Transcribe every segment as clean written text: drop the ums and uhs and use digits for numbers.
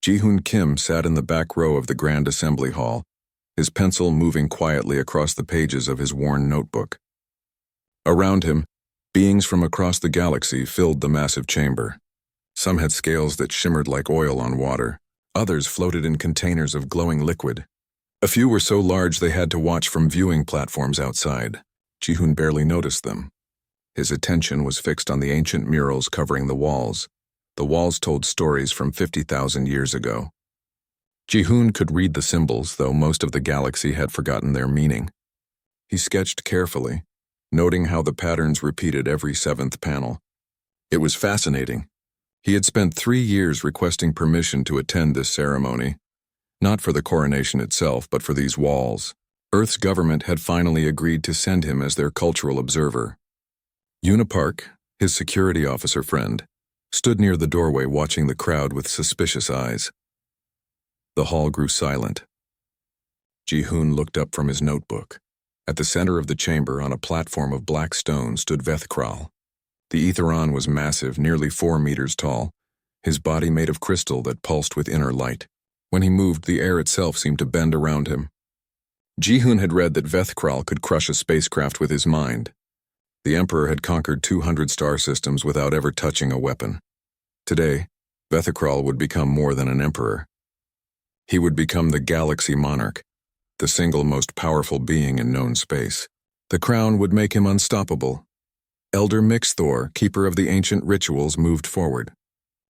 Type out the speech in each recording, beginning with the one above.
Ji-hoon Kim sat in the back row of the Grand Assembly Hall, his pencil moving quietly across the pages of his worn notebook. Around him, beings from across the galaxy filled the massive chamber. Some had scales that shimmered like oil on water. Others floated in containers of glowing liquid. A few were so large they had to watch from viewing platforms outside. Ji-hoon barely noticed them. His attention was fixed on the ancient murals covering the walls. The walls told stories from 50,000 years ago. Ji-hoon could read the symbols, though most of the galaxy had forgotten their meaning. He sketched carefully, noting how the patterns repeated every seventh panel. It was fascinating. He had spent 3 years requesting permission to attend this ceremony, not for the coronation itself, but for these walls. Earth's government had finally agreed to send him as their cultural observer. Yuna Park, his security officer friend, stood near the doorway watching the crowd with suspicious eyes. The hall grew silent. Ji-hoon looked up from his notebook. At the center of the chamber, on a platform of black stone, stood Vethkral. The Aetheron was massive, nearly 4 meters tall, his body made of crystal that pulsed with inner light. When he moved, the air itself seemed to bend around him. Ji-hoon had read that Vethkral could crush a spacecraft with his mind. The Emperor had conquered 200 star systems without ever touching a weapon. Today, Vethkral would become more than an emperor. He would become the Galaxy Monarch, the single most powerful being in known space. The crown would make him unstoppable. Elder Mixthor, keeper of the ancient rituals, moved forward.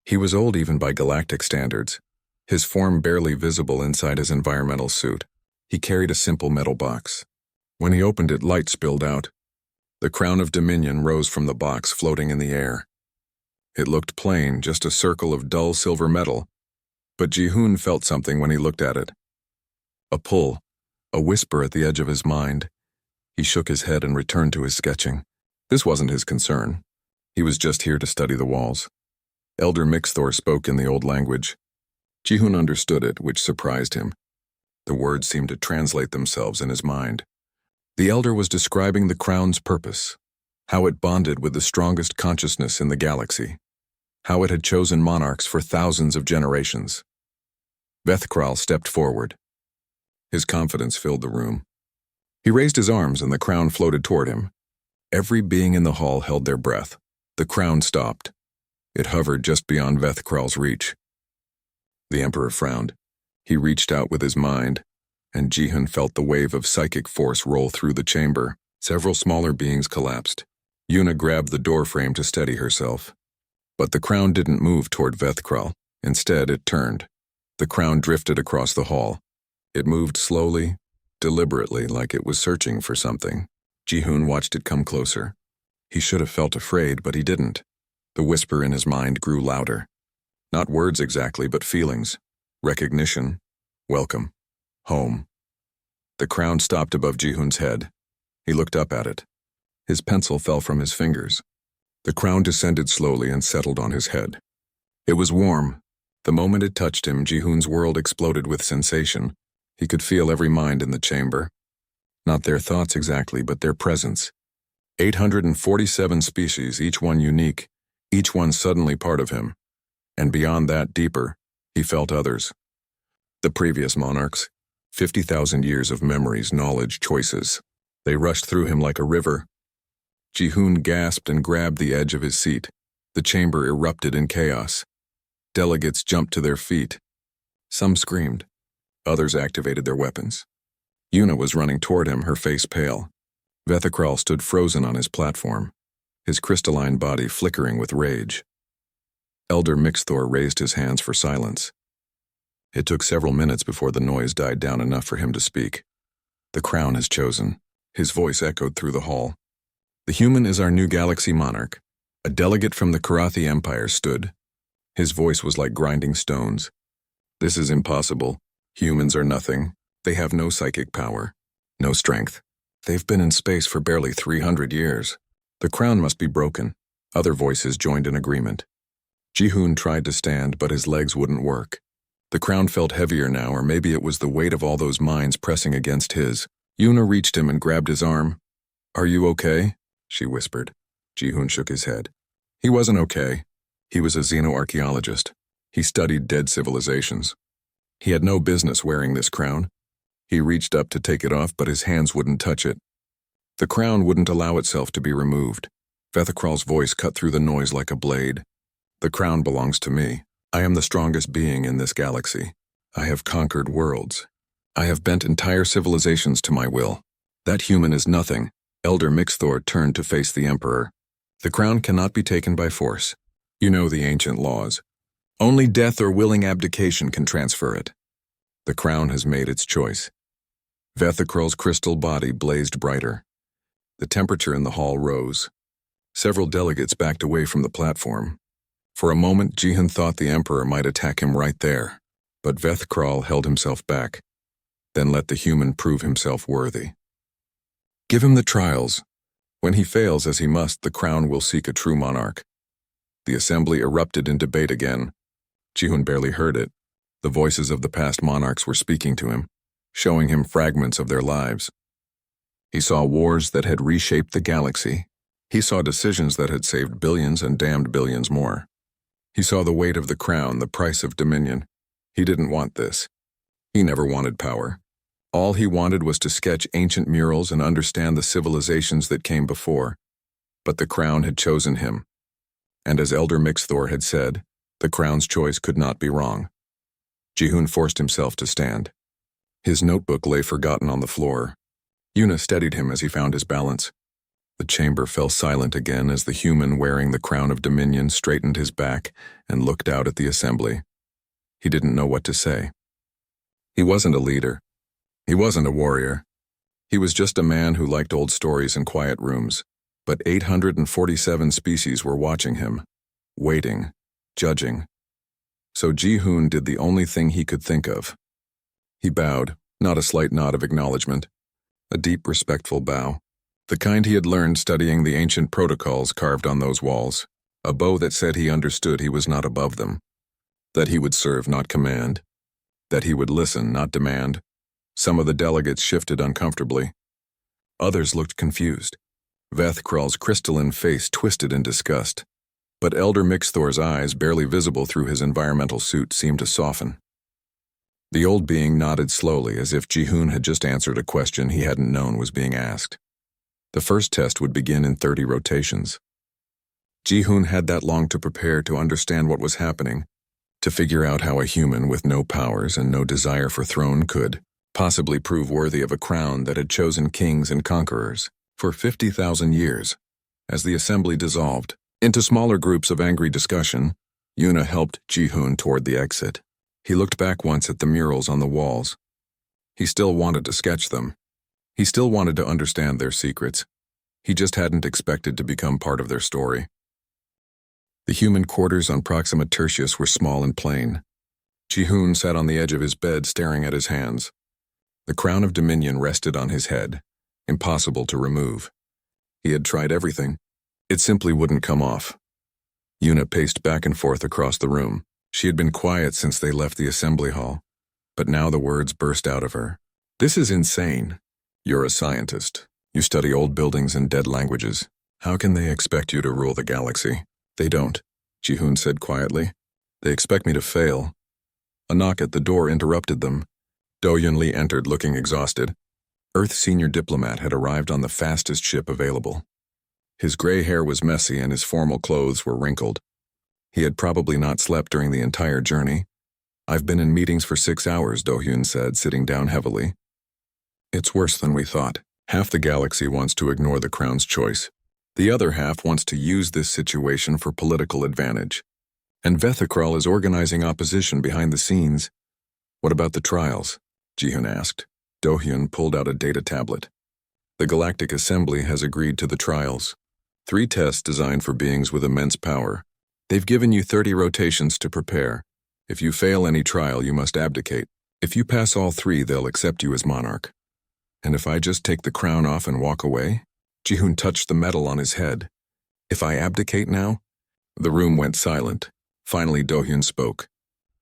He was old even by galactic standards, his form barely visible inside his environmental suit. He carried a simple metal box. When he opened it, light spilled out. The crown of dominion rose from the box, floating in the air. It looked plain, just a circle of dull silver metal, but Ji-hoon felt something when he looked at it. A pull, a whisper at the edge of his mind. He shook his head and returned to his sketching. This wasn't his concern. He was just here to study the walls. Elder Mixthor spoke in the old language. Ji-hoon understood it, which surprised him. The words seemed to translate themselves in his mind. The elder was describing the crown's purpose, how it bonded with the strongest consciousness in the galaxy, how it had chosen monarchs for thousands of generations. Vethkral stepped forward. His confidence filled the room. He raised his arms and the crown floated toward him. Every being in the hall held their breath. The crown stopped. It hovered just beyond Vethkral's reach. The Emperor frowned. He reached out with his mind, and Ji-hoon felt the wave of psychic force roll through the chamber. Several smaller beings collapsed. Yuna grabbed the doorframe to steady herself. But the crown didn't move toward Vethkral. Instead, it turned. The crown drifted across the hall. It moved slowly, deliberately, like it was searching for something. Ji-hoon watched it come closer. He should have felt afraid, but he didn't. The whisper in his mind grew louder. Not words exactly, but feelings. Recognition. Welcome. Home. The crown stopped above Ji-hoon's head. He looked up at it. His pencil fell from his fingers. The crown descended slowly and settled on his head. It was warm. The moment it touched him, Ji-hoon's world exploded with sensation. He could feel every mind in the chamber. Not their thoughts exactly, but their presence. 847 species, each one unique, each one suddenly part of him. And beyond that, deeper, he felt others. The previous monarchs, 50,000 years of memories, knowledge, choices. They rushed through him like a river. Ji-hoon gasped and grabbed the edge of his seat. The chamber erupted in chaos. Delegates jumped to their feet. Some screamed. Others activated their weapons. Yuna was running toward him, her face pale. Vethkral stood frozen on his platform, his crystalline body flickering with rage. Elder Mixthor raised his hands for silence. It took several minutes before the noise died down enough for him to speak. The crown is chosen. His voice echoed through the hall. The human is our new galaxy monarch. A delegate from the Karathi Empire stood. His voice was like grinding stones. This is impossible. Humans are nothing. They have no psychic power, no strength. They've been in space for barely 300 years. The crown must be broken. Other voices joined in agreement. Ji-hoon tried to stand, but his legs wouldn't work. The crown felt heavier now, or maybe it was the weight of all those minds pressing against his. Yuna reached him and grabbed his arm. "Are you okay?" she whispered. Ji-hoon shook his head. He wasn't okay. He was a xenoarchaeologist. He studied dead civilizations. He had no business wearing this crown. He reached up to take it off, but his hands wouldn't touch it. The crown wouldn't allow itself to be removed. Vethikral's voice cut through the noise like a blade. The crown belongs to me. I am the strongest being in this galaxy. I have conquered worlds. I have bent entire civilizations to my will. That human is nothing. Elder Mixthor turned to face the Emperor. The crown cannot be taken by force. You know the ancient laws. Only death or willing abdication can transfer it. The crown has made its choice. Vethikral's crystal body blazed brighter. The temperature in the hall rose. Several delegates backed away from the platform. For a moment, Jihun thought the Emperor might attack him right there, but Vethikral held himself back, then let the human prove himself worthy. Give him the trials. When he fails, as he must, the crown will seek a true monarch. The assembly erupted in debate again. Jihun barely heard it. The voices of the past monarchs were speaking to him, showing him fragments of their lives. He saw wars that had reshaped the galaxy. He saw decisions that had saved billions and damned billions more. He saw the weight of the crown, the price of dominion. He didn't want this. He never wanted power. All he wanted was to sketch ancient murals and understand the civilizations that came before. But the crown had chosen him. And as Elder Mixthor had said, the crown's choice could not be wrong. Jihun forced himself to stand. His notebook lay forgotten on the floor. Yuna steadied him as he found his balance. The chamber fell silent again as the human wearing the crown of dominion straightened his back and looked out at the assembly. He didn't know what to say. He wasn't a leader. He wasn't a warrior. He was just a man who liked old stories and quiet rooms. But 847 species were watching him, waiting, judging. So Jihun did the only thing he could think of. He bowed, not a slight nod of acknowledgement, a deep, respectful bow, the kind he had learned studying the ancient protocols carved on those walls, a bow that said he understood he was not above them, that he would serve, not command, that he would listen, not demand. Some of the delegates shifted uncomfortably. Others looked confused. Vethikral's crystalline face twisted in disgust, but Elder Mixthor's eyes, barely visible through his environmental suit, seemed to soften. The old being nodded slowly, as if Jihun had just answered a question he hadn't known was being asked. The first test would begin in 30 rotations. Jihun had that long to prepare to understand what was happening, to figure out how a human with no powers and no desire for throne could possibly prove worthy of a crown that had chosen kings and conquerors for 50,000 years. As the assembly dissolved into smaller groups of angry discussion, Yuna helped Jihun toward the exit. He looked back once at the murals on the walls. He still wanted to sketch them. He still wanted to understand their secrets. He just hadn't expected to become part of their story. The human quarters on Proxima Tertius were small and plain. Jihun sat on the edge of his bed staring at his hands. The crown of dominion rested on his head, impossible to remove. He had tried everything. It simply wouldn't come off. Yuna paced back and forth across the room. She had been quiet since they left the assembly hall, but now the words burst out of her. This is insane. You're a scientist. You study old buildings and dead languages. How can they expect you to rule the galaxy? They don't, Jihun said quietly. They expect me to fail. A knock at the door interrupted them. Do Yunli entered looking exhausted. Earth's senior diplomat had arrived on the fastest ship available. His gray hair was messy and his formal clothes were wrinkled. He had probably not slept during the entire journey. I've been in meetings for 6 hours, Do-hyun said, sitting down heavily. It's worse than we thought. Half the galaxy wants to ignore the crown's choice. The other half wants to use this situation for political advantage. And Vethikral is organizing opposition behind the scenes. What about the trials? Jihun asked. Do-hyun pulled out a data tablet. The Galactic Assembly has agreed to the trials. 3 tests designed for beings with immense power. They've given you 30 rotations to prepare. If you fail any trial, you must abdicate. If you pass all 3, they'll accept you as monarch. And if I just take the crown off and walk away? Jihun touched the metal on his head. If I abdicate now? The room went silent. Finally, Do-hyun spoke.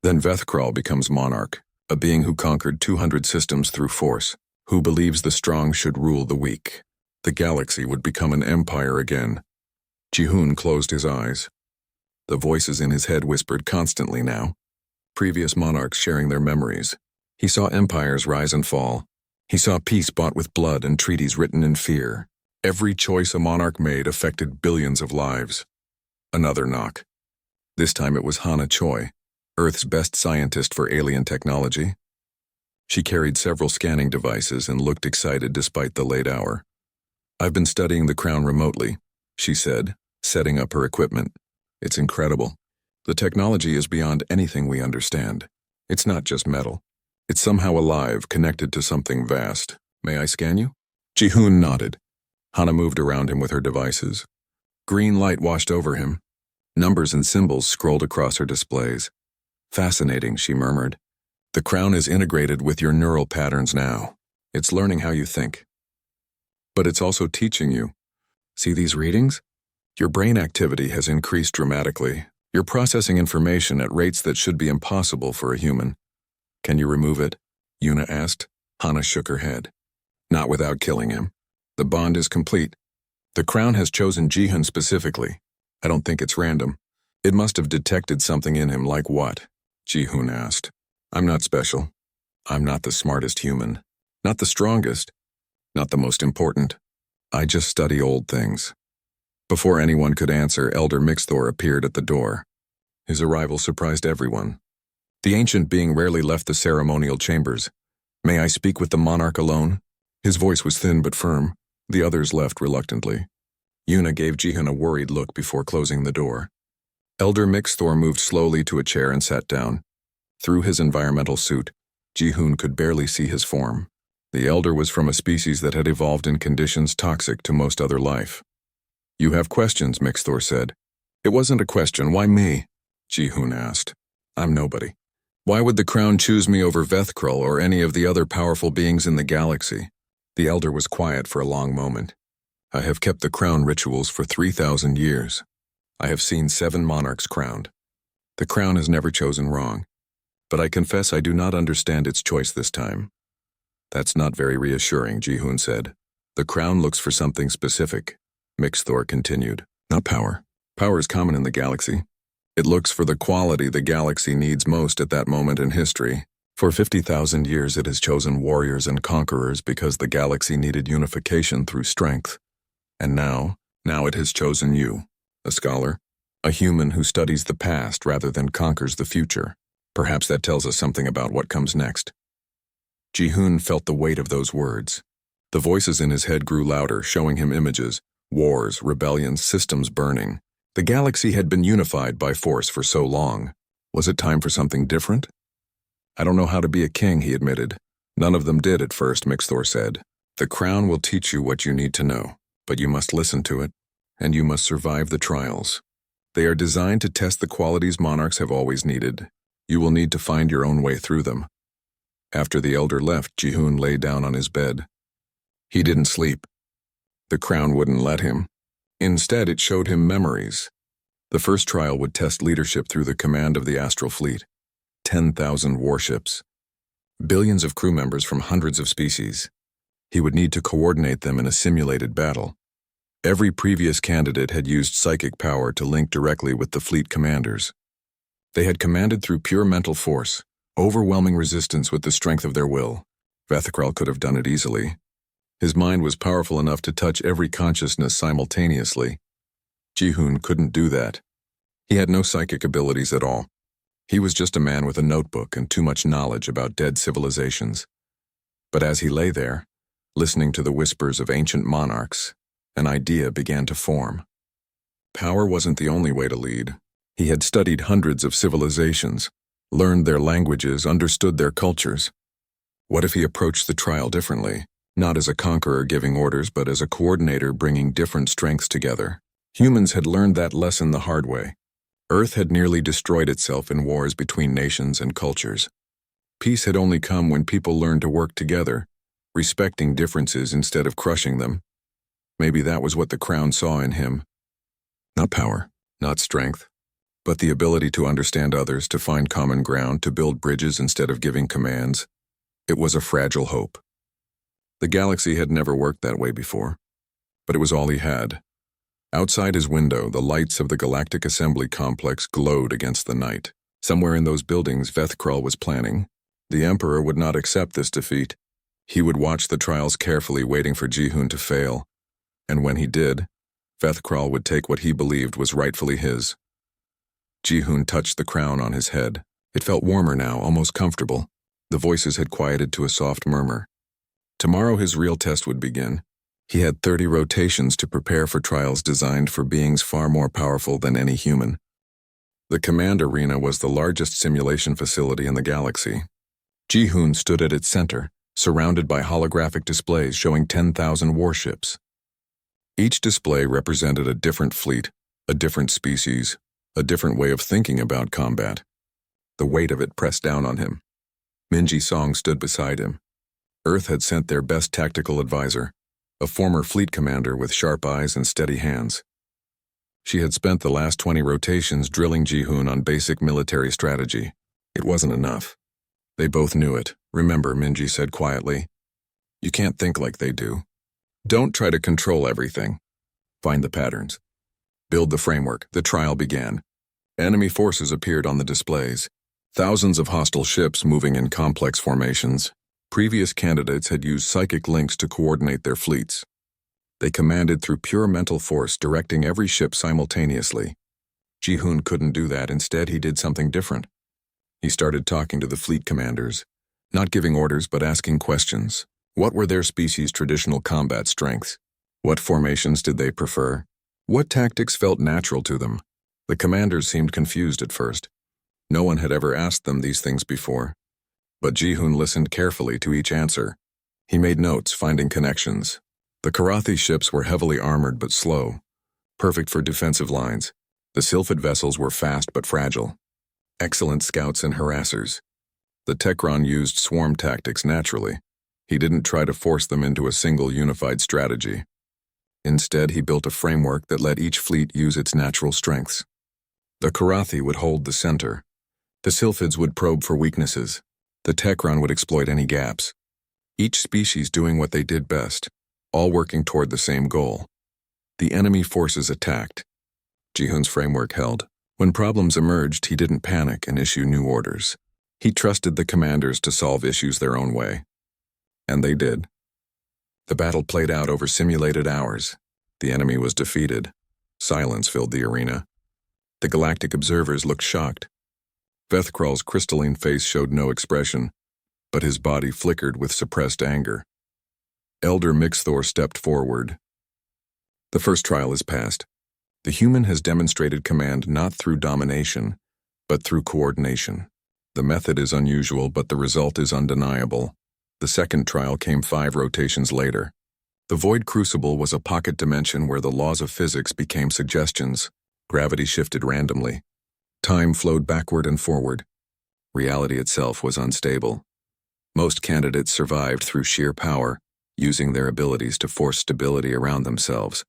Then Vethikral becomes monarch, a being who conquered 200 systems through force, who believes the strong should rule the weak. The galaxy would become an empire again. Jihun closed his eyes. The voices in his head whispered constantly now. previous monarchs sharing their memories. He saw empires rise and fall. He saw peace bought with blood and treaties written in fear. Every choice a monarch made affected billions of lives. Another knock. This time it was Hana Choi, Earth's best scientist for alien technology. She carried several scanning devices and looked excited despite the late hour. "I've been studying the crown remotely," she said, setting up her equipment. "It's incredible. The technology is beyond anything we understand. It's not just metal. It's somehow alive, connected to something vast. May I scan you?" Ji-hoon nodded. Hana moved around him with her devices. Green light washed over him. Numbers and symbols scrolled across her displays. "Fascinating," she murmured. "The crown is integrated with your neural patterns now. It's learning how you think. But it's also teaching you. See these readings? Your brain activity has increased dramatically. You're processing information at rates that should be impossible for a human. Can you remove it?" Yuna asked. Hana shook her head. "Not without killing him. The bond is complete. The crown has chosen Ji-hoon specifically. I don't think it's random. It must have detected something in him. Like what?" Ji-hoon asked. "I'm not special. I'm not the smartest human. Not the strongest. Not the most important. I just study old things." Before anyone could answer, Elder Mixthor appeared at the door. His arrival surprised everyone. The ancient being rarely left the ceremonial chambers. "May I speak with the monarch alone?" His voice was thin but firm. The others left reluctantly. Yuna gave Ji-hoon a worried look before closing the door. Elder Mixthor moved slowly to a chair and sat down. Through his environmental suit, Ji-hoon could barely see his form. The elder was from a species that had evolved in conditions toxic to most other life. "You have questions," Mixthor said. "It wasn't a question. Why me?" Ji-hoon asked. "I'm nobody. Why would the crown choose me over Vethkrul or any of the other powerful beings in the galaxy?" The elder was quiet for a long moment. "I have kept the crown rituals for 3,000 years. I have seen 7 monarchs crowned. The crown has never chosen wrong. But I confess I do not understand its choice this time." "That's not very reassuring," Ji-hoon said. "The crown looks for something specific." Mixthor continued. "Not power. Power is common in the galaxy. It looks for the quality the galaxy needs most at that moment in history. For 50,000 years it has chosen warriors and conquerors because the galaxy needed unification through strength. And now it has chosen you, a scholar, a human who studies the past rather than conquers the future. Perhaps that tells us something about what comes next." Ji-hoon felt the weight of those words. The voices in his head grew louder, showing him images, wars, rebellions, systems burning. The galaxy had been unified by force for so long. Was it time for something different? "I don't know how to be a king," he admitted. "None of them did at first," Mixthor said. "The crown will teach you what you need to know, but you must listen to it, and you must survive the trials. They are designed to test the qualities monarchs have always needed. You will need to find your own way through them." After the elder left, Ji-hoon lay down on his bed. He didn't sleep. The crown wouldn't let him. Instead, it showed him memories. The first trial would test leadership through the command of the astral fleet. 10,000 warships. Billions of crew members from hundreds of species. He would need to coordinate them in a simulated battle. Every previous candidate had used psychic power to link directly with the fleet commanders. They had commanded through pure mental force, overwhelming resistance with the strength of their will. Vethkrul could have done it easily. His mind was powerful enough to touch every consciousness simultaneously. Ji-hoon couldn't do that. He had no psychic abilities at all. He was just a man with a notebook and too much knowledge about dead civilizations. But as he lay there, listening to the whispers of ancient monarchs, an idea began to form. Power wasn't the only way to lead. He had studied hundreds of civilizations, learned their languages, understood their cultures. What if he approached the trial differently, not as a conqueror giving orders, but as a coordinator bringing different strengths together? Humans had learned that lesson the hard way. Earth had nearly destroyed itself in wars between nations and cultures. Peace had only come when people learned to work together, respecting differences instead of crushing them. Maybe that was what the crown saw in him. Not power, not strength, but the ability to understand others, to find common ground, to build bridges instead of giving commands. It was a fragile hope. The galaxy had never worked that way before, but it was all he had. Outside his window, the lights of the Galactic Assembly complex glowed against the night. Somewhere in those buildings, Vethkrul was planning. The Emperor would not accept this defeat. He would watch the trials carefully, waiting for Ji-hoon to fail. And when he did, Vethkrul would take what he believed was rightfully his. Ji-hoon touched the crown on his head. It felt warmer now, almost comfortable. The voices had quieted to a soft murmur. Tomorrow his real test would begin. He had 30 rotations to prepare for trials designed for beings far more powerful than any human. The command arena was the largest simulation facility in the galaxy. Ji-hoon stood at its center, surrounded by holographic displays showing 10,000 warships. Each display represented a different fleet, a different species, a different way of thinking about combat. The weight of it pressed down on him. Minji Song stood beside him. Earth had sent their best tactical advisor, a former fleet commander with sharp eyes and steady hands. She had spent the last 20 rotations drilling Ji-hoon on basic military strategy. It wasn't enough. They both knew it. Remember, Minji said quietly. You can't think like they do. Don't try to control everything. Find the patterns. Build the framework. The trial began. Enemy forces appeared on the displays. Thousands of hostile ships moving in complex formations. Previous candidates had used psychic links to coordinate their fleets. They commanded through pure mental force, directing every ship simultaneously. Ji-hoon couldn't do that. Instead, he did something different. He started talking to the fleet commanders, not giving orders but asking questions. What were their species' traditional combat strengths? What formations did they prefer? What tactics felt natural to them? The commanders seemed confused at first. No one had ever asked them these things before. But Ji-hoon listened carefully to each answer. He made notes, finding connections. The Karathi ships were heavily armored but slow, perfect for defensive lines. The Sylphid vessels were fast but fragile. Excellent scouts and harassers. The Tekron used swarm tactics naturally. He didn't try to force them into a single unified strategy. Instead, he built a framework that let each fleet use its natural strengths. The Karathi would hold the center. The Sylphids would probe for weaknesses. The Tekron would exploit any gaps. Each species doing what they did best, all working toward the same goal. The enemy forces attacked. Ji-hoon's framework held. When problems emerged, he didn't panic and issue new orders. He trusted the commanders to solve issues their own way. And they did. The battle played out over simulated hours. The enemy was defeated. Silence filled the arena. The galactic observers looked shocked. Vethkrul's crystalline face showed no expression, but his body flickered with suppressed anger. Elder Mixthor stepped forward. The first trial is passed. The human has demonstrated command not through domination, but through coordination. The method is unusual, but the result is undeniable. The second trial came 5 rotations later. The Void Crucible was a pocket dimension where the laws of physics became suggestions. Gravity shifted randomly. Time flowed backward and forward. Reality itself was unstable. Most candidates survived through sheer power, using their abilities to force stability around themselves.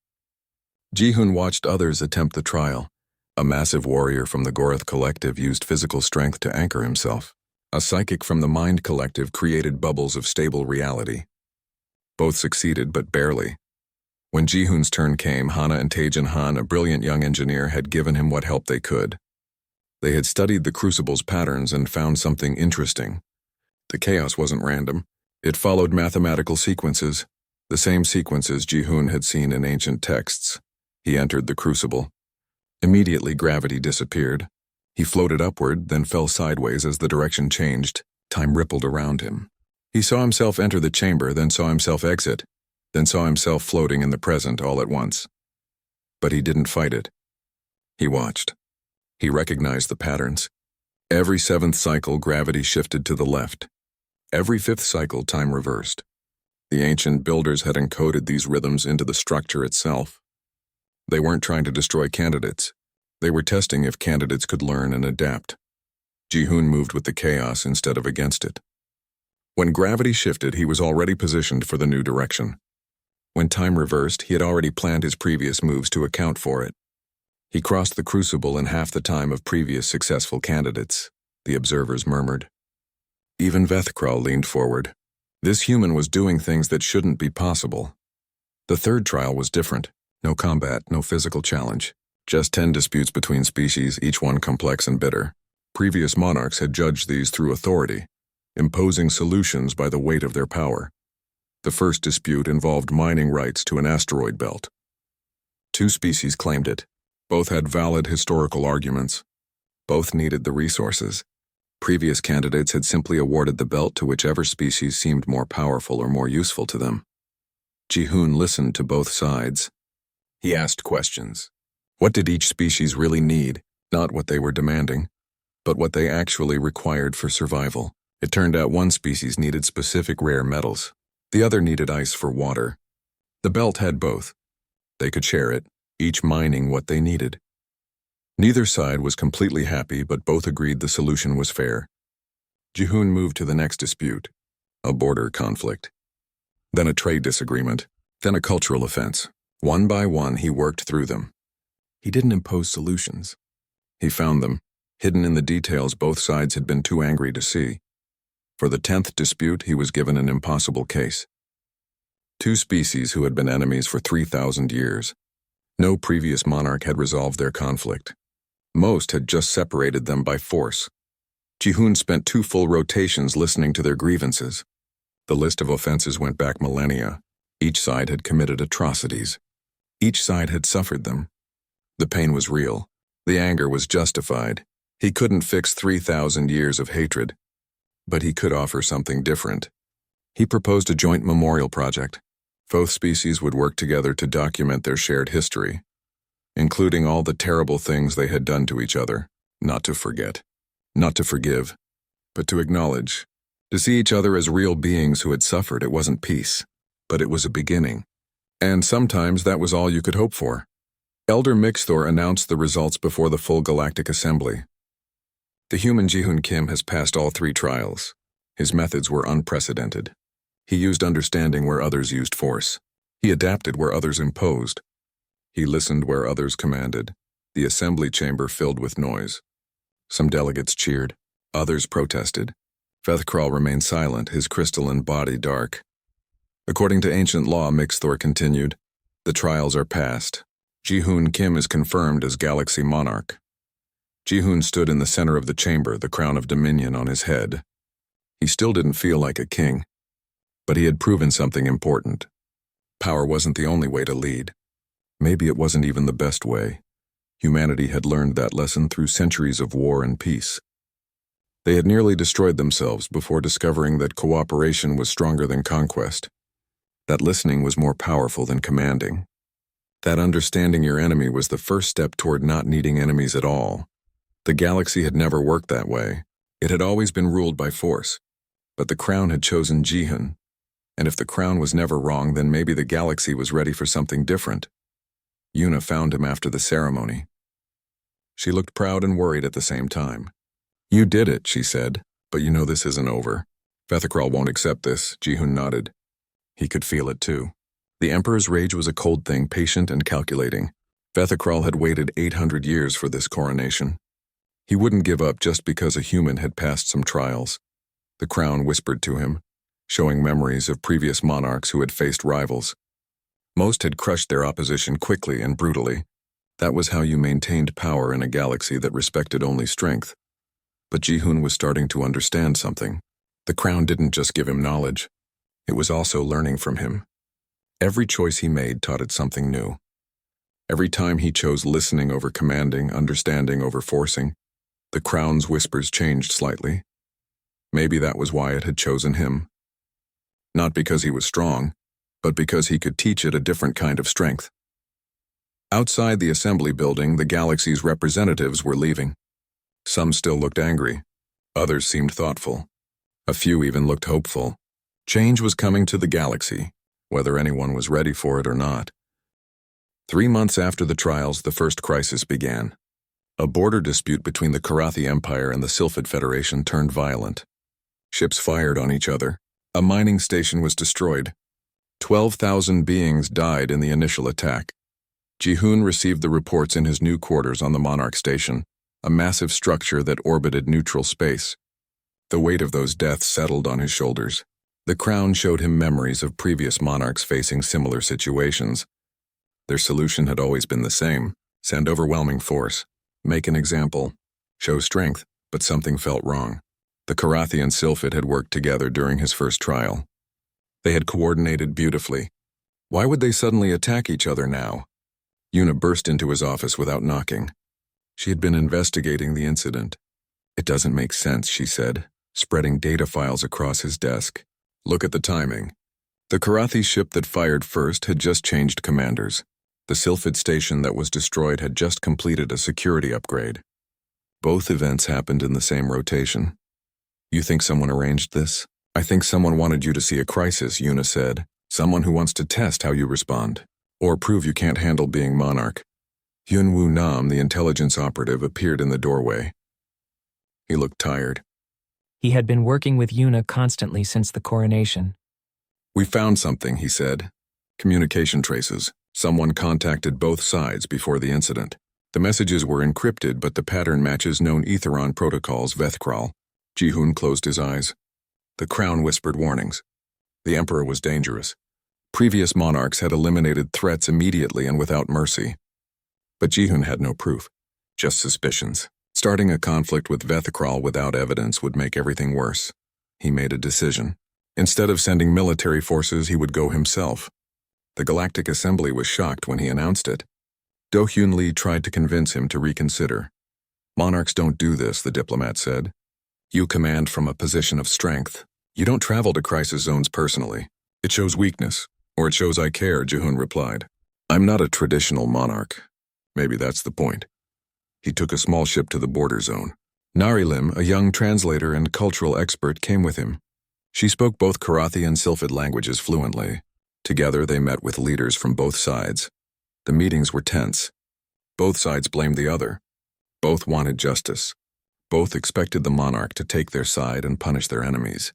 Ji-hoon watched others attempt the trial. A massive warrior from the Gorath Collective used physical strength to anchor himself. A psychic from the Mind Collective created bubbles of stable reality. Both succeeded, but barely. When Ji-hoon's turn came, Hana and Taejin Han, a brilliant young engineer, had given him what help they could. They had studied the Crucible's patterns and found something interesting. The chaos wasn't random. It followed mathematical sequences, the same sequences Ji-hoon had seen in ancient texts. He entered the Crucible. Immediately, gravity disappeared. He floated upward, then fell sideways as the direction changed. Time rippled around him. He saw himself enter the chamber, then saw himself exit, then saw himself floating in the present all at once. But he didn't fight it. He watched. He recognized the patterns. Every 7th cycle, gravity shifted to the left. Every 5th cycle, time reversed. The ancient builders had encoded these rhythms into the structure itself. They weren't trying to destroy candidates. They were testing if candidates could learn and adapt. Ji-hoon moved with the chaos instead of against it. When gravity shifted, he was already positioned for the new direction. When time reversed, he had already planned his previous moves to account for it. He crossed the Crucible in half the time of previous successful candidates, the observers murmured. Even Vethkrul leaned forward. This human was doing things that shouldn't be possible. The third trial was different. No combat, no physical challenge. Just 10 disputes between species, each one complex and bitter. Previous monarchs had judged these through authority, imposing solutions by the weight of their power. The first dispute involved mining rights to an asteroid belt. Two species claimed it. Both had valid historical arguments. Both needed the resources. Previous candidates had simply awarded the belt to whichever species seemed more powerful or more useful to them. Ji-hoon listened to both sides. He asked questions. What did each species really need? Not what they were demanding, but what they actually required for survival. It turned out one species needed specific rare metals. The other needed ice for water. The belt had both. They could share it, each mining what they needed. Neither side was completely happy, but both agreed the solution was fair. Ji-hoon moved to the next dispute, a border conflict. Then a trade disagreement, then a cultural offense. One by one, he worked through them. He didn't impose solutions. He found them, hidden in the details both sides had been too angry to see. For the 10th dispute, he was given an impossible case. Two species who had been enemies for 3,000 years. No previous monarch had resolved their conflict. Most had just separated them by force. Ji-hoon spent 2 full rotations listening to their grievances. The list of offenses went back millennia. Each side had committed atrocities. Each side had suffered them. The pain was real. The anger was justified. He couldn't fix 3,000 years of hatred. But he could offer something different. He proposed a joint memorial project. Both species would work together to document their shared history, including all the terrible things they had done to each other. Not to forget, not to forgive, but to acknowledge. To see each other as real beings who had suffered. It wasn't peace, but it was a beginning. And sometimes that was all you could hope for. Elder Mixthor announced the results before the full Galactic Assembly. The human Ji-hoon Kim has passed all 3 trials. His methods were unprecedented. He used understanding where others used force. He adapted where others imposed. He listened where others commanded. The assembly chamber filled with noise. Some delegates cheered. Others protested. Fethkral remained silent, his crystalline body dark. According to ancient law, Mixthor continued, the trials are passed. Ji-hoon Kim is confirmed as Galaxy Monarch. Ji-hoon stood in the center of the chamber, the crown of dominion on his head. He still didn't feel like a king, but he had proven something important. Power wasn't the only way to lead. Maybe it wasn't even the best way. Humanity had learned that lesson through centuries of war and peace. They had nearly destroyed themselves before discovering that cooperation was stronger than conquest, that listening was more powerful than commanding, that understanding your enemy was the first step toward not needing enemies at all. The galaxy had never worked that way. It had always been ruled by force. But the crown had chosen Ji-hoon, and if the crown was never wrong, then maybe the galaxy was ready for something different. Yuna found him after the ceremony. She looked proud and worried at the same time. You did it, she said, but you know this isn't over. Fethkral won't accept this, Ji-hoon nodded. He could feel it too. The Emperor's rage was a cold thing, patient and calculating. Fethkral had waited 800 years for this coronation. He wouldn't give up just because a human had passed some trials. The crown whispered to him, showing memories of previous monarchs who had faced rivals. Most had crushed their opposition quickly and brutally. That was how you maintained power in a galaxy that respected only strength. But Ji-hoon was starting to understand something. The crown didn't just give him knowledge. It was also learning from him. Every choice he made taught it something new. Every time he chose listening over commanding, understanding over forcing, the crown's whispers changed slightly. Maybe that was why it had chosen him. Not because he was strong, but because he could teach it a different kind of strength. Outside the assembly building, the galaxy's representatives were leaving. Some still looked angry. Others seemed thoughtful. A few even looked hopeful. Change was coming to the galaxy, whether anyone was ready for it or not. 3 months after the trials, the first crisis began. A border dispute between the Karathi Empire and the Sylphid Federation turned violent. Ships fired on each other. A mining station was destroyed. 12,000 beings died in the initial attack. Ji-hoon received the reports in his new quarters on the Monarch station, a massive structure that orbited neutral space. The weight of those deaths settled on his shoulders. The crown showed him memories of previous monarchs facing similar situations. Their solution had always been the same: send overwhelming force, make an example, show strength, But something felt wrong. The Karathi and Sylphid had worked together during his first trial. They had coordinated beautifully. Why would they suddenly attack each other now? Yuna burst into his office without knocking. She had been investigating the incident. It doesn't make sense, she said, spreading data files across his desk. Look at the timing. The Karathi ship that fired first had just changed commanders. The Sylphid station that was destroyed had just completed a security upgrade. Both events happened in the same rotation. You think someone arranged this? I think someone wanted you to see a crisis, Yuna said. Someone who wants to test how you respond. Or prove you can't handle being Monarch. Hyunwoo Nam, the intelligence operative, appeared in the doorway. He looked tired. He had been working with Yuna constantly since the coronation. We found something, he said. Communication traces. Someone contacted both sides before the incident. The messages were encrypted, but the pattern matches known Aetheron protocols, Vethkral. Jihoon closed his eyes. The crown whispered warnings. The Emperor was dangerous. Previous monarchs had eliminated threats immediately and without mercy. But Jihoon had no proof, just suspicions. Starting a conflict with Vethkral without evidence would make everything worse. He made a decision. Instead of sending military forces, he would go himself. The Galactic Assembly was shocked when he announced it. Do Hyun Lee tried to convince him to reconsider. Monarchs don't do this, the diplomat said. You command from a position of strength. You don't travel to crisis zones personally. It shows weakness, or it shows I care, Jihoon replied. I'm not a traditional monarch. Maybe that's the point. He took a small ship to the border zone. Narilim, a young translator and cultural expert, came with him. She spoke both Karathi and Sylphid languages fluently. Together they met with leaders from both sides. The meetings were tense. Both sides blamed the other. Both wanted justice. Both expected the monarch to take their side and punish their enemies.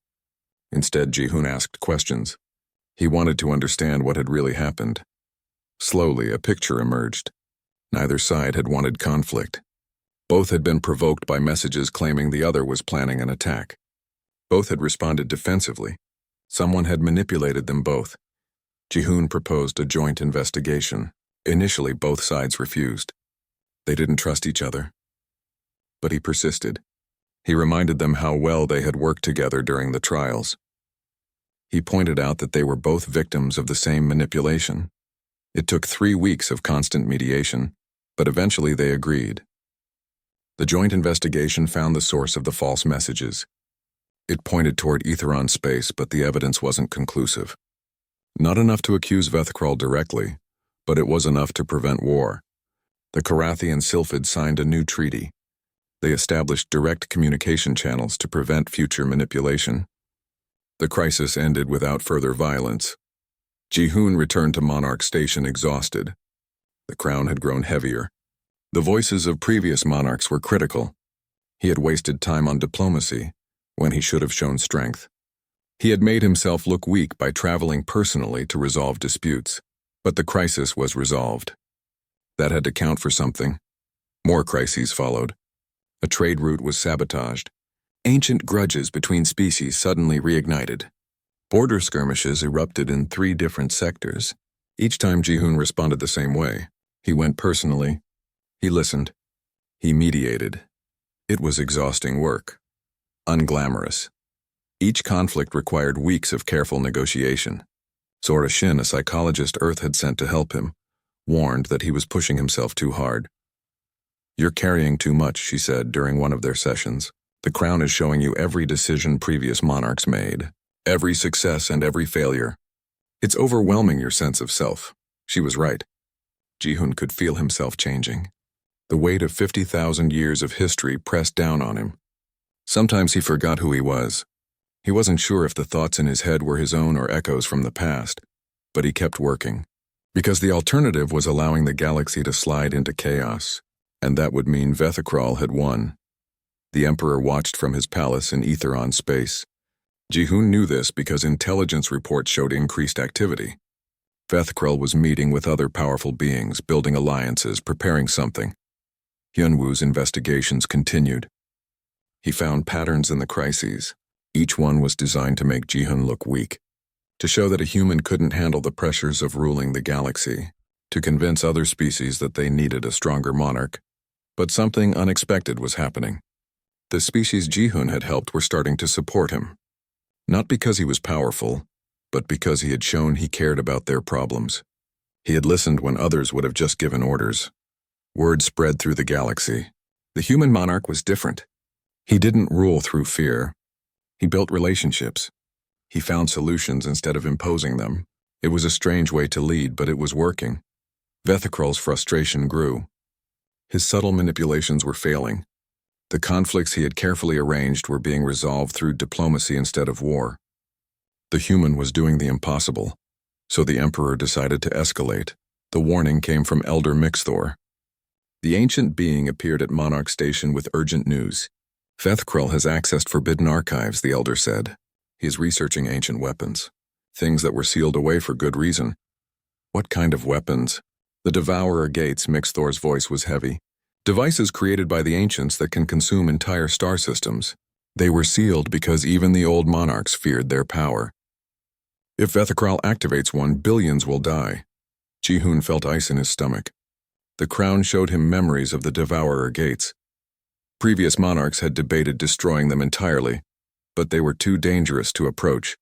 Instead, Jihoon asked questions. He wanted to understand what had really happened. Slowly, a picture emerged. Neither side had wanted conflict. Both had been provoked by messages claiming the other was planning an attack. Both had responded defensively. Someone had manipulated them both. Jihoon proposed a joint investigation. Initially, both sides refused. They didn't trust each other. But he persisted. He reminded them how well they had worked together during the trials. He pointed out that they were both victims of the same manipulation. It took 3 weeks of constant mediation, but eventually they agreed. The joint investigation found the source of the false messages. It pointed toward Aetheron space, but the evidence wasn't conclusive. Not enough to accuse Vethkral directly, but it was enough to prevent war. The Karathi and Sylphid signed a new treaty. They established direct communication channels to prevent future manipulation. The crisis ended without further violence. Jihoon returned to Monarch Station exhausted. The crown had grown heavier. The voices of previous monarchs were critical. He had wasted time on diplomacy, when he should have shown strength. He had made himself look weak by traveling personally to resolve disputes, but the crisis was resolved. That had to count for something. More crises followed. A trade route was sabotaged. Ancient grudges between species suddenly reignited. Border skirmishes erupted in 3 different sectors. Each time Jihoon responded the same way. He went personally. He listened. He mediated. It was exhausting work. Unglamorous. Each conflict required weeks of careful negotiation. Sora Shin, a psychologist Earth had sent to help him, warned that he was pushing himself too hard. You're carrying too much, she said during one of their sessions. The crown is showing you every decision previous monarchs made, every success and every failure. It's overwhelming your sense of self. She was right. Jihoon could feel himself changing. The weight of 50,000 years of history pressed down on him. Sometimes he forgot who he was. He wasn't sure if the thoughts in his head were his own or echoes from the past, but he kept working. Because the alternative was allowing the galaxy to slide into chaos, and that would mean Vethkral had won. The Emperor watched from his palace in Aetheron space. Jihoon knew this because intelligence reports showed increased activity. Vethkral was meeting with other powerful beings, building alliances, preparing something. Hyunwoo's investigations continued. He found patterns in the crises. Each one was designed to make Jihoon look weak, to show that a human couldn't handle the pressures of ruling the galaxy, to convince other species that they needed a stronger monarch. But something unexpected was happening. The species Jihun had helped were starting to support him. Not because he was powerful, but because he had shown he cared about their problems. He had listened when others would have just given orders. Word spread through the galaxy. The human monarch was different. He didn't rule through fear. He built relationships. He found solutions instead of imposing them. It was a strange way to lead, but it was working. Vethikral's frustration grew. His subtle manipulations were failing. The conflicts he had carefully arranged were being resolved through diplomacy instead of war. The human was doing the impossible, so the Emperor decided to escalate. The warning came from Elder Mixthor. The ancient being appeared at Monarch Station with urgent news. Vethkrul has accessed forbidden archives, the Elder said. He is researching ancient weapons, things that were sealed away for good reason. What kind of weapons? The Devourer Gates, Mixthor's voice was heavy. Devices created by the ancients that can consume entire star systems. They were sealed because even the old monarchs feared their power. If Vethikral activates one, billions will die. Jihun felt ice in his stomach. The crown showed him memories of the Devourer Gates. Previous monarchs had debated destroying them entirely, but they were too dangerous to approach.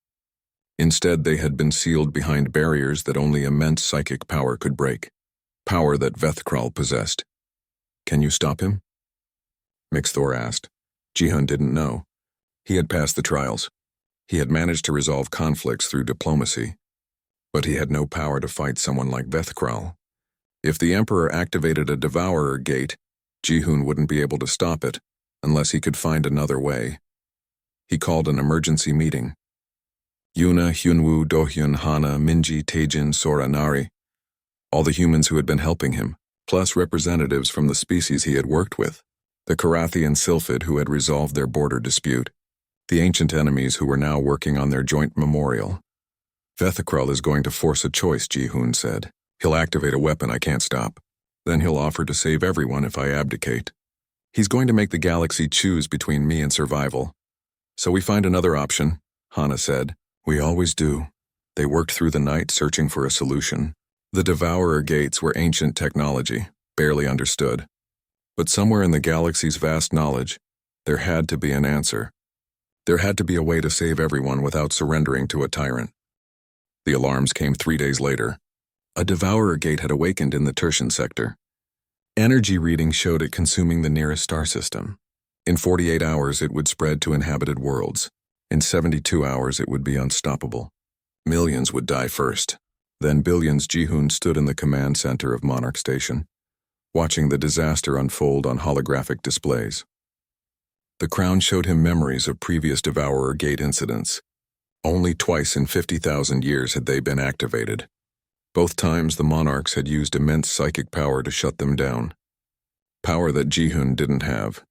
Instead, they had been sealed behind barriers that only immense psychic power could break. Power that Vethikral possessed. Can you stop him? Mixthor asked. Jihun didn't know. He had passed the trials. He had managed to resolve conflicts through diplomacy. But he had no power to fight someone like Vethikral. If the Emperor activated a Devourer Gate, Jihun wouldn't be able to stop it, unless he could find another way. He called an emergency meeting. Yuna, Hyunwoo, Dohyun, Hana, Minji, Taejin, Sora, Nari. All the humans who had been helping him, plus representatives from the species he had worked with, the Karathi and Sylphid who had resolved their border dispute, the ancient enemies who were now working on their joint memorial. Vethikral is going to force a choice, Jihun said. He'll activate a weapon I can't stop. Then he'll offer to save everyone if I abdicate. He's going to make the galaxy choose between me and survival. So we find another option, Hana said. We always do. They worked through the night searching for a solution. The Devourer Gates were ancient technology, barely understood. But somewhere in the galaxy's vast knowledge, there had to be an answer. There had to be a way to save everyone without surrendering to a tyrant. The alarms came 3 days later. A Devourer Gate had awakened in the Tertian sector. Energy readings showed it consuming the nearest star system. In 48 hours, it would spread to inhabited worlds. In 72 hours, it would be unstoppable. Millions would die first. Then billions. Jihun stood in the command center of Monarch Station, watching the disaster unfold on holographic displays. The crown showed him memories of previous Devourer Gate incidents. Only twice in 50,000 years had they been activated. Both times the monarchs had used immense psychic power to shut them down. Power that Jihun didn't have.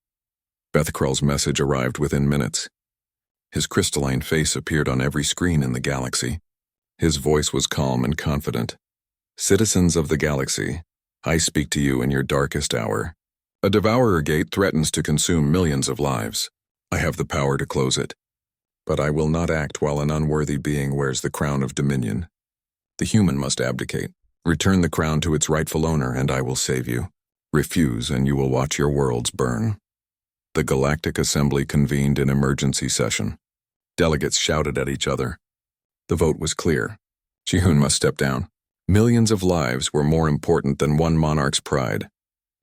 Bethikral's message arrived within minutes. His crystalline face appeared on every screen in the galaxy. His voice was calm and confident. Citizens of the galaxy, I speak to you in your darkest hour. A Devourer Gate threatens to consume millions of lives. I have the power to close it. But I will not act while an unworthy being wears the crown of dominion. The human must abdicate. Return the crown to its rightful owner, and I will save you. Refuse, and you will watch your worlds burn. The Galactic Assembly convened in emergency session. Delegates shouted at each other. The vote was clear. Jihun must step down. Millions of lives were more important than one monarch's pride.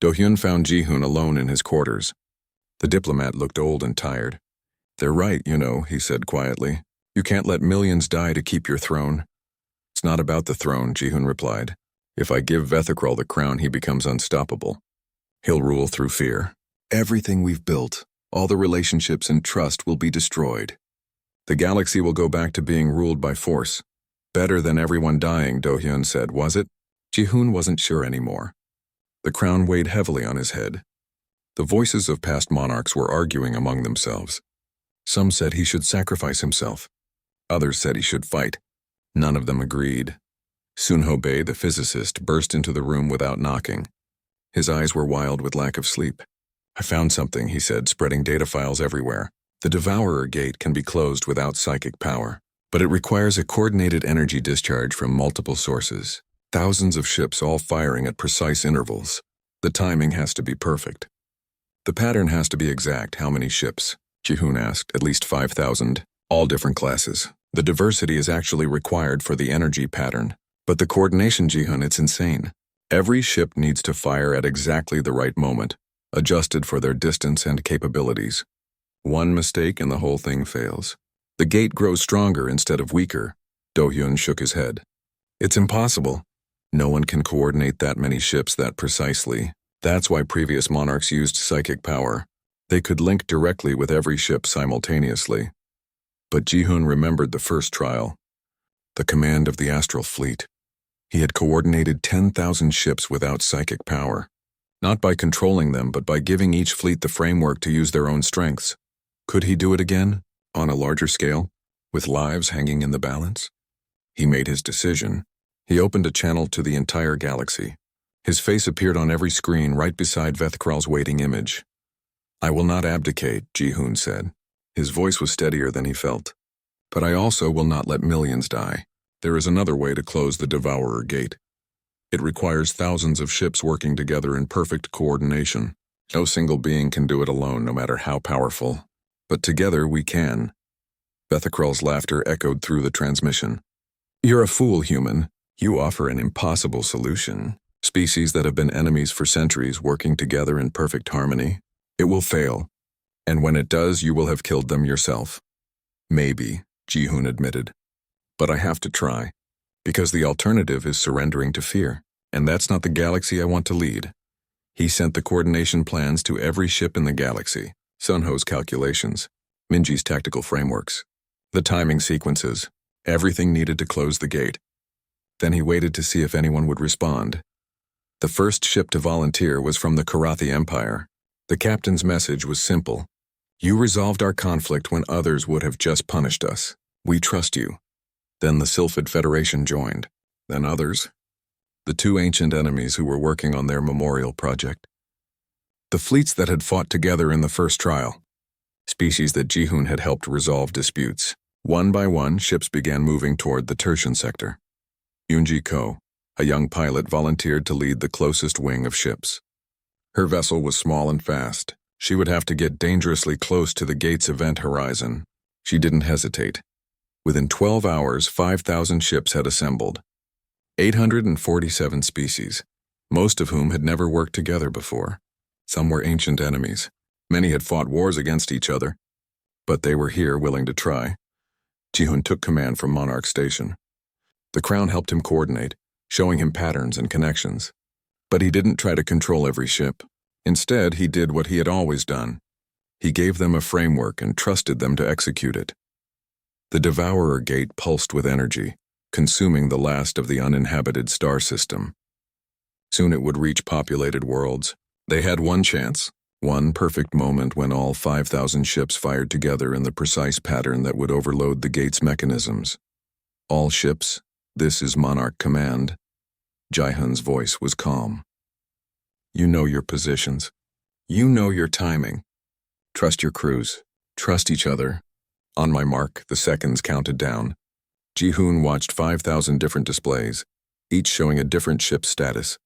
Dohyun found Jihun alone in his quarters. The diplomat looked old and tired. They're right, you know, he said quietly. You can't let millions die to keep your throne. It's not about the throne, Jihun replied. If I give Vethikral the crown, he becomes unstoppable. He'll rule through fear. Everything we've built, all the relationships and trust will be destroyed. The galaxy will go back to being ruled by force. Better than everyone dying, Dohyun said, was it? Jihun wasn't sure anymore. The crown weighed heavily on his head. The voices of past monarchs were arguing among themselves. Some said he should sacrifice himself. Others said he should fight. None of them agreed. Sunho Bei, the physicist, burst into the room without knocking. His eyes were wild with lack of sleep. I found something, he said, spreading data files everywhere. The Devourer Gate can be closed without psychic power, but it requires a coordinated energy discharge from multiple sources. Thousands of ships all firing at precise intervals. The timing has to be perfect. The pattern has to be exact. How many ships? Ji-hoon asked. At least 5,000. All different classes. The diversity is actually required for the energy pattern. But the coordination, Ji-hoon, it's insane. Every ship needs to fire at exactly the right moment, adjusted for their distance and capabilities. One mistake and the whole thing fails. The gate grows stronger instead of weaker. Do-hyun shook his head. It's impossible. No one can coordinate that many ships that precisely. That's why previous monarchs used psychic power. They could link directly with every ship simultaneously. But Ji-hoon remembered the first trial. The command of the astral fleet. He had coordinated 10,000 ships without psychic power. Not by controlling them, but by giving each fleet the framework to use their own strengths. Could he do it again, on a larger scale, with lives hanging in the balance? He made his decision. He opened a channel to the entire galaxy. His face appeared on every screen right beside Vethkral's waiting image. I will not abdicate, Ji-hoon said. His voice was steadier than he felt. But I also will not let millions die. There is another way to close the Devourer Gate. It requires thousands of ships working together in perfect coordination. No single being can do it alone, no matter how powerful. But together we can. Vethkral's laughter echoed through the transmission. You're a fool, human. You offer an impossible solution. Species that have been enemies for centuries working together in perfect harmony. It will fail. And when it does, you will have killed them yourself. Maybe, Ji-hoon admitted. But I have to try. Because the alternative is surrendering to fear. And that's not the galaxy I want to lead. He sent the coordination plans to every ship in the galaxy. Sunho's calculations. Minji's tactical frameworks. The timing sequences. Everything needed to close the gate. Then he waited to see if anyone would respond. The first ship to volunteer was from the Karathi Empire. The captain's message was simple. You resolved our conflict when others would have just punished us. We trust you. Then the Sylphid Federation joined. Then others. The two ancient enemies who were working on their memorial project. The fleets that had fought together in the first trial. Species that Ji-hoon had helped resolve disputes. One by one, ships began moving toward the Tertian sector. Yoonji Ko, a young pilot, volunteered to lead the closest wing of ships. Her vessel was small and fast. She would have to get dangerously close to the gate's event horizon. She didn't hesitate. Within 12 hours, 5,000 ships had assembled. 847 species, most of whom had never worked together before. Some were ancient enemies. Many had fought wars against each other. But they were here, willing to try. Ji-hoon took command from Monarch Station. The Crown helped him coordinate, showing him patterns and connections. But he didn't try to control every ship. Instead, he did what he had always done. He gave them a framework and trusted them to execute it. The Devourer Gate pulsed with energy, consuming the last of the uninhabited star system. Soon it would reach populated worlds. They had one chance, one perfect moment when all 5,000 ships fired together in the precise pattern that would overload the gate's mechanisms. All ships, this is Monarch Command. Ji-hoon's voice was calm. You know your positions. You know your timing. Trust your crews. Trust each other. On my mark, the seconds counted down. Ji-hoon watched 5,000 different displays, each showing a different ship's status.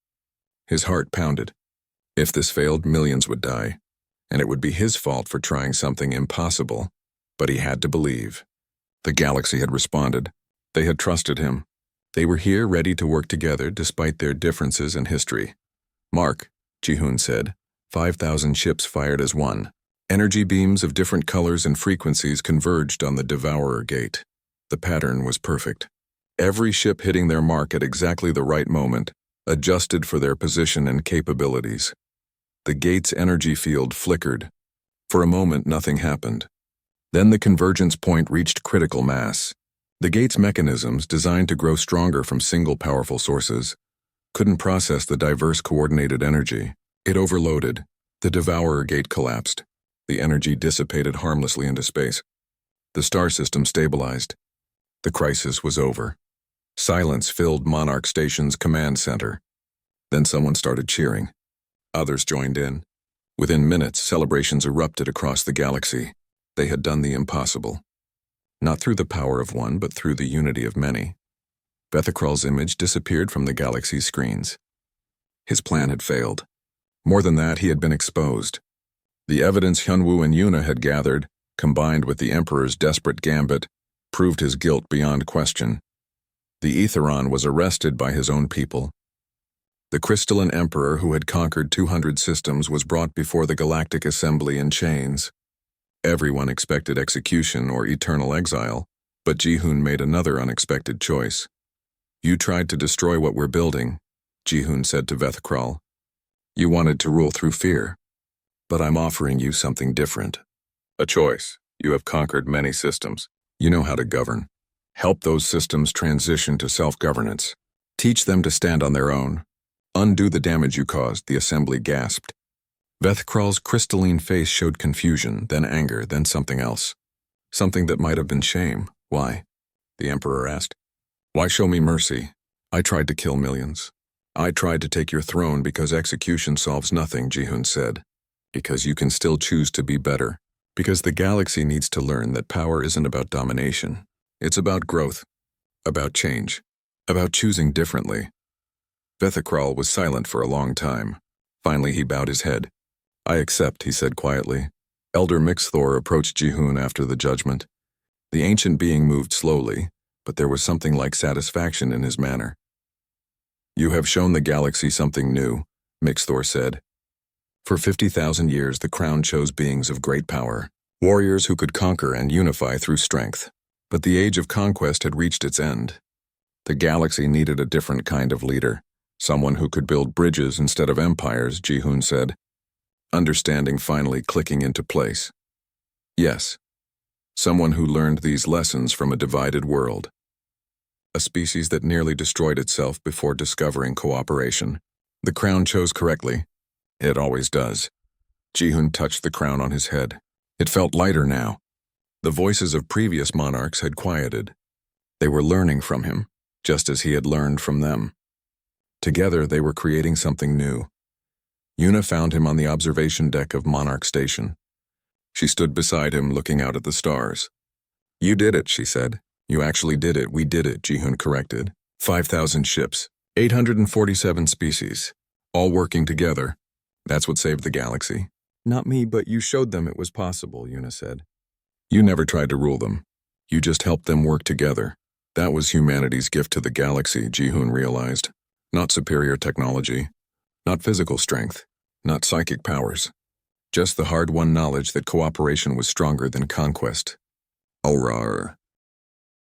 His heart pounded. If this failed, millions would die, and it would be his fault for trying something impossible. But he had to believe. The galaxy had responded. They had trusted him. They were here ready to work together despite their differences in history. Mark, Ji-hoon said, 5,000 ships fired as one. Energy beams of different colors and frequencies converged on the Devourer Gate. The pattern was perfect. Every ship hitting their mark at exactly the right moment, adjusted for their position and capabilities. The gate's energy field flickered. For a moment, nothing happened. Then the convergence point reached critical mass. The gate's mechanisms, designed to grow stronger from single powerful sources, couldn't process the diverse coordinated energy. It overloaded. The Devourer Gate collapsed. The energy dissipated harmlessly into space. The star system stabilized. The crisis was over. Silence filled Monarch Station's command center. Then someone started cheering. Others joined in. Within minutes, celebrations erupted across the galaxy. They had done the impossible. Not through the power of one, but through the unity of many. Vethkral's image disappeared from the galaxy's screens. His plan had failed. More than that, he had been exposed. The evidence Hyunwoo and Yuna had gathered, combined with the Emperor's desperate gambit, proved his guilt beyond question. The Aetheron was arrested by his own people. The crystalline Emperor who had conquered 200 systems was brought before the Galactic Assembly in chains. Everyone expected execution or eternal exile, but Ji-hoon made another unexpected choice. "You tried to destroy what we're building," Ji-hoon said to Vethkral. "You wanted to rule through fear. But I'm offering you something different. A choice. You have conquered many systems. You know how to govern. Help those systems transition to self-governance. Teach them to stand on their own. Undo the damage you caused," the assembly gasped. Vethkral's crystalline face showed confusion, then anger, then something else. Something that might have been shame. "Why?" the Emperor asked. "Why show me mercy? I tried to kill millions. I tried to take your throne because execution solves nothing," Ji-hoon said. "Because you can still choose to be better. Because the galaxy needs to learn that power isn't about domination. It's about growth, about change, about choosing differently." Vethkral was silent for a long time. Finally, he bowed his head. "I accept," he said quietly. Elder Mixthor approached Ji-hoon after the judgment. The ancient being moved slowly, but there was something like satisfaction in his manner. "You have shown the galaxy something new," Mixthor said. "For 50,000 years, the crown chose beings of great power, warriors who could conquer and unify through strength. But the age of conquest had reached its end. The galaxy needed a different kind of leader, someone who could build bridges instead of empires," Ji-hoon said, understanding finally clicking into place. "Yes, someone who learned these lessons from a divided world. A species that nearly destroyed itself before discovering cooperation. The crown chose correctly. It always does." Ji-hoon touched the crown on his head. It felt lighter now. The voices of previous monarchs had quieted. They were learning from him, just as he had learned from them. Together, they were creating something new. Yuna found him on the observation deck of Monarch Station. She stood beside him, looking out at the stars. "You did it," she said. "You actually did it. We did it," Ji-hoon corrected. 5,000 ships, 847 species, all working together. That's what saved the galaxy. "Not me, but you showed them it was possible," Yuna said. "You never tried to rule them. You just helped them work together. That was humanity's gift to the galaxy," Ji-hoon realized. Not superior technology, not physical strength, not psychic powers. Just the hard-won knowledge that cooperation was stronger than conquest. "Aurar,"